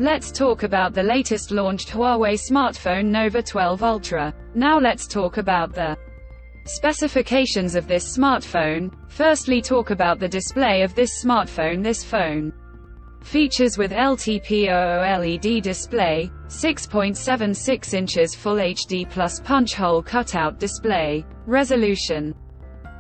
Let's talk about the latest launched Huawei smartphone Nova 12 Ultra. Now let's talk about the specifications of this smartphone. Firstly, talk about the display of this smartphone. This phone features with LTPO LED display, 6.76 inches Full HD plus punch hole cutout display, resolution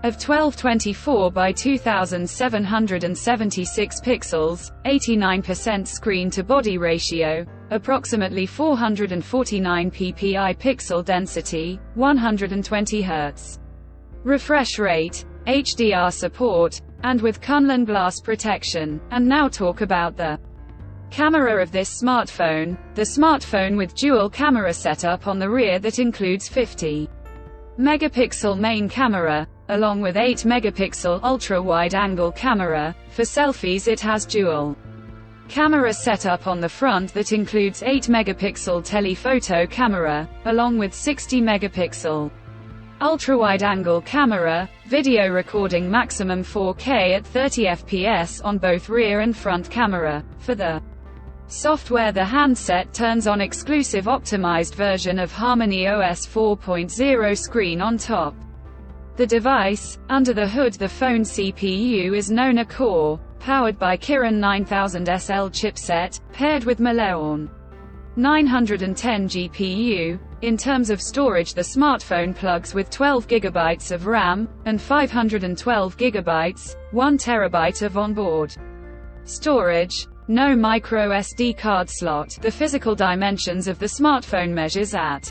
of 1224 by 2776 pixels, 89% screen-to-body ratio, approximately 449 ppi pixel density, 120 Hz refresh rate, HDR support, and with Kunlun glass protection. And now talk about the camera of this smartphone. The smartphone with dual camera setup on the rear that includes 50 megapixel main camera, along with 8 megapixel ultra-wide-angle camera. For selfies it has dual camera setup on the front that includes 8 megapixel telephoto camera, along with 60 megapixel ultra-wide-angle camera, video recording maximum 4K at 30 fps on both rear and front camera. For the software, the handset turns on exclusive optimized version of Harmony OS 4.0 screen on top. The device, under the hood, the phone CPU is Nona Core, powered by Kirin 9000 SL chipset, paired with Maleon 910 GPU. In terms of storage, the smartphone plugs with 12 GB of RAM, and 512 GB, 1 TB of onboard storage. No micro SD card slot. The physical dimensions of the smartphone measures at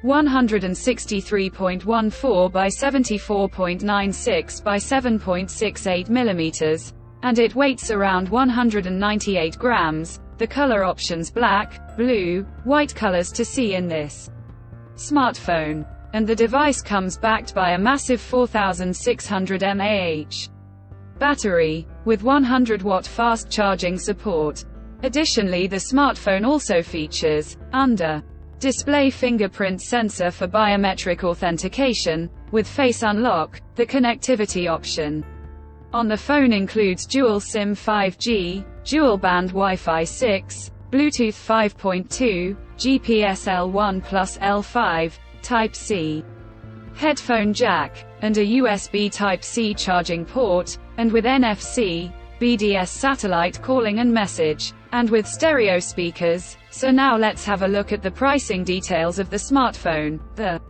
163.14 by 74.96 by 7.68 mm, and it weighs around 198 grams. The color options black, blue, white colors to see in this smartphone. And the device comes backed by a massive 4600 mAh battery, with 100-watt fast charging support. Additionally, the smartphone also features, under display, fingerprint sensor for biometric authentication, with face unlock. The connectivity option on the phone includes dual SIM 5G, dual band Wi-Fi 6, Bluetooth 5.2, GPS L1 plus L5, Type-C headphone jack, and a USB Type-C charging port, and with NFC, BDS satellite calling and message, and with stereo speakers. So now let's have a look at the pricing details of the smartphone. The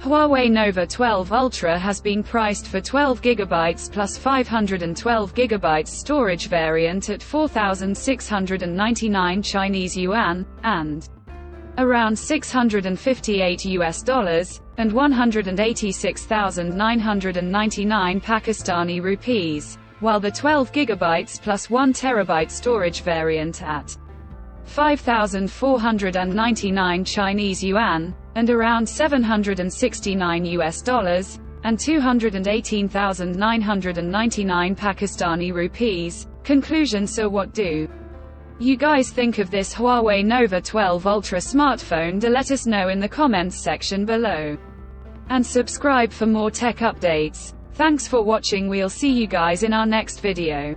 Huawei Nova 12 Ultra has been priced for 12 GB plus 512 GB storage variant at 4,699 Chinese yuan, and around $658 and 186,999 Pakistani rupees, while the 12 GB plus 1 TB storage variant at 5,499 Chinese yuan, and around $769 and 218,999 Pakistani rupees. Conclusion. So what do you guys think of this Huawei Nova 12 Ultra smartphone? Do let us know in the comments section below. And subscribe for more tech updates. Thanks for watching. We'll see you guys in our next video.